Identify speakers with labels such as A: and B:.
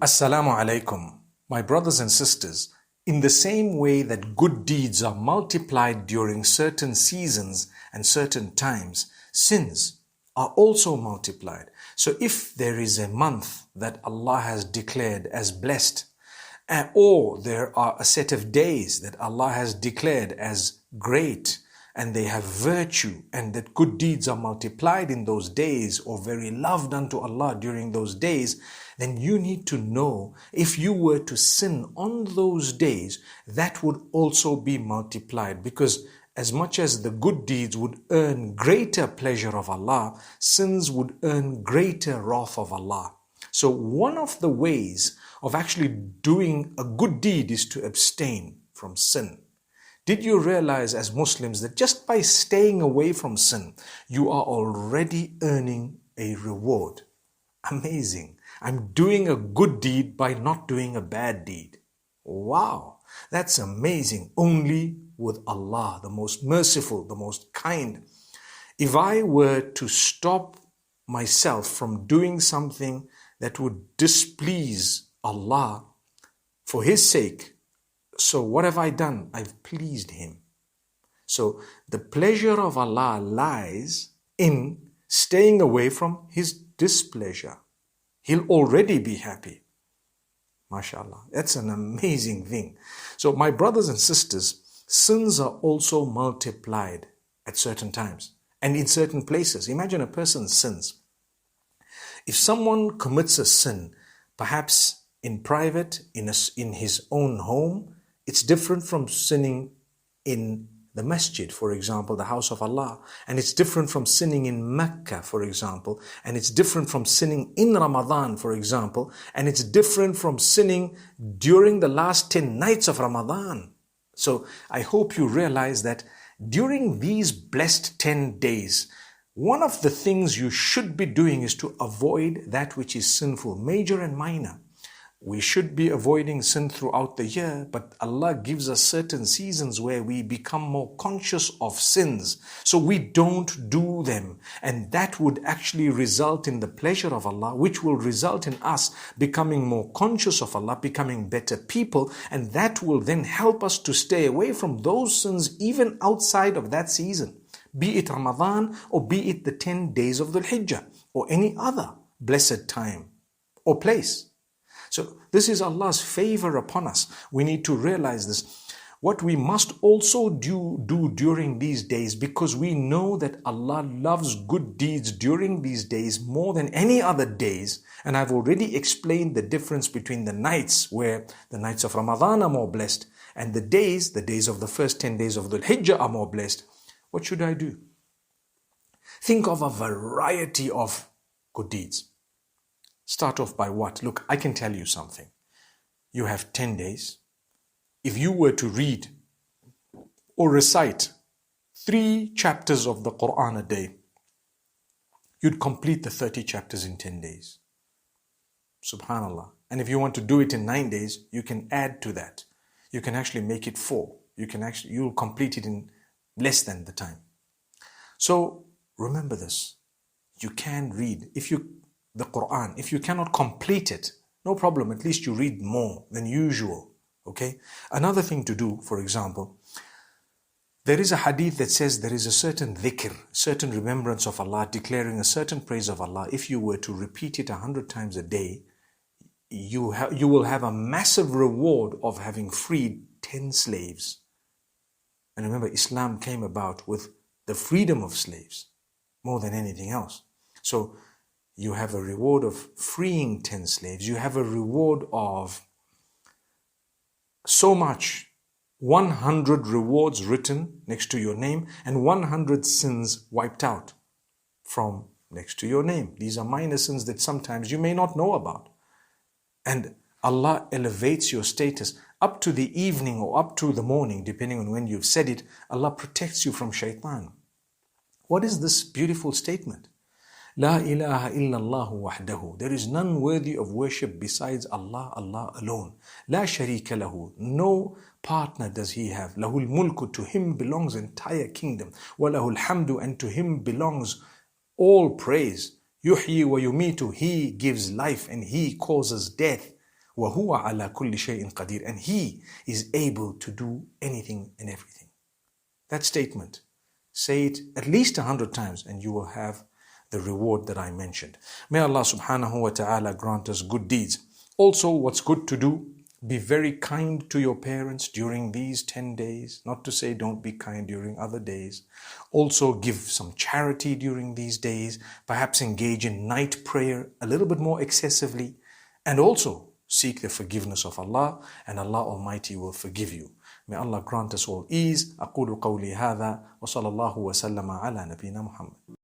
A: Assalamu alaikum, my brothers and sisters. In the same way that good deeds are multiplied during certain seasons and certain times, sins are also multiplied. So if there is a month that Allah has declared as blessed, or there are a set of days that Allah has declared as great, and they have virtue, and that good deeds are multiplied in those days or very loved unto Allah during those days, then you need to know if you were to sin on those days, that would also be multiplied, because as much as the good deeds would earn greater pleasure of Allah, sins would earn greater wrath of Allah. So one of the ways of actually doing a good deed is to abstain from sin. Did you realize as Muslims that just by staying away from sin, you are already earning a reward? Amazing. I'm doing a good deed by not doing a bad deed. Wow, that's amazing. Only with Allah, the most merciful, the most kind. If I were to stop myself from doing something that would displease Allah for His sake, so what have I done? I've pleased Him. So the pleasure of Allah lies in staying away from His displeasure. He'll already be happy. MashaAllah. That's an amazing thing. So my brothers and sisters, sins are also multiplied at certain times and in certain places. Imagine a person sins. If someone commits a sin, perhaps in private, in his own home, it's different from sinning in the masjid, for example, the house of Allah. And it's different from sinning in Mecca, for example. And it's different from sinning in Ramadan, for example. And it's different from sinning during the last 10 nights of Ramadan. So I hope you realize that during these blessed 10 days, one of the things you should be doing is to avoid that which is sinful, major and minor. We should be avoiding sin throughout the year, but Allah gives us certain seasons where we become more conscious of sins, so we don't do them. And that would actually result in the pleasure of Allah, which will result in us becoming more conscious of Allah, becoming better people, and that will then help us to stay away from those sins even outside of that season, be it Ramadan or be it the 10 days of Dhul Hijjah or any other blessed time or place. So this is Allah's favor upon us. We need to realize this. What we must also do during these days, because we know that Allah loves good deeds during these days more than any other days. And I've already explained the difference between the nights, where the nights of Ramadan are more blessed, and the days of the first 10 days of Dhul Hijjah are more blessed. What should I do? Think of a variety of good deeds. Start off by what? Look, I can tell you something. You have 10 days. If you were to read or recite 3 chapters of the Quran a day, you'd complete the 30 chapters in 10 days. Subhanallah. And if you want to do it in 9 days, you can add to that. You can actually make it 4. You'll complete it in less than the time. So remember this. You can read. The Quran, if you cannot complete it, no problem, at least you read more than usual, okay? Another thing to do, for example, there is a hadith that says there is a certain dhikr, certain remembrance of Allah, declaring a certain praise of Allah. If you were to repeat it 100 times a day, you will have a massive reward of having freed 10 slaves. And remember, Islam came about with the freedom of slaves more than anything else. So you have a reward of freeing 10 slaves. You have a reward of so much, 100 rewards written next to your name and 100 sins wiped out from next to your name. These are minor sins that sometimes you may not know about. And Allah elevates your status up to the evening or up to the morning, depending on when you've said it. Allah protects you from shaitan. What is this beautiful statement? La ilaha illallah wahdahu. There is none worthy of worship besides Allah, Allah alone. La sharika lahu. No partner does He have. Lahul mulku. To Him belongs entire kingdom. Wa lahul hamdu. And to Him belongs all praise. Yuhyi wa yumitu. He gives life and He causes death. وَهُوَ عَلَى كُلِّ شَيْءٍ قَدِيرٍ. And He is able to do anything and everything. That statement, say it at least 100 times and you will have the reward that I mentioned. May Allah subhanahu wa ta'ala grant us good deeds. Also, what's good to do? Be very kind to your parents during these 10 days. Not to say don't be kind during other days. Also, give some charity during these days. Perhaps engage in night prayer a little bit more excessively. And also, seek the forgiveness of Allah, and Allah Almighty will forgive you. May Allah grant us all ease. أقول قولي هذا وصلى الله وسلم على نبينا محمد.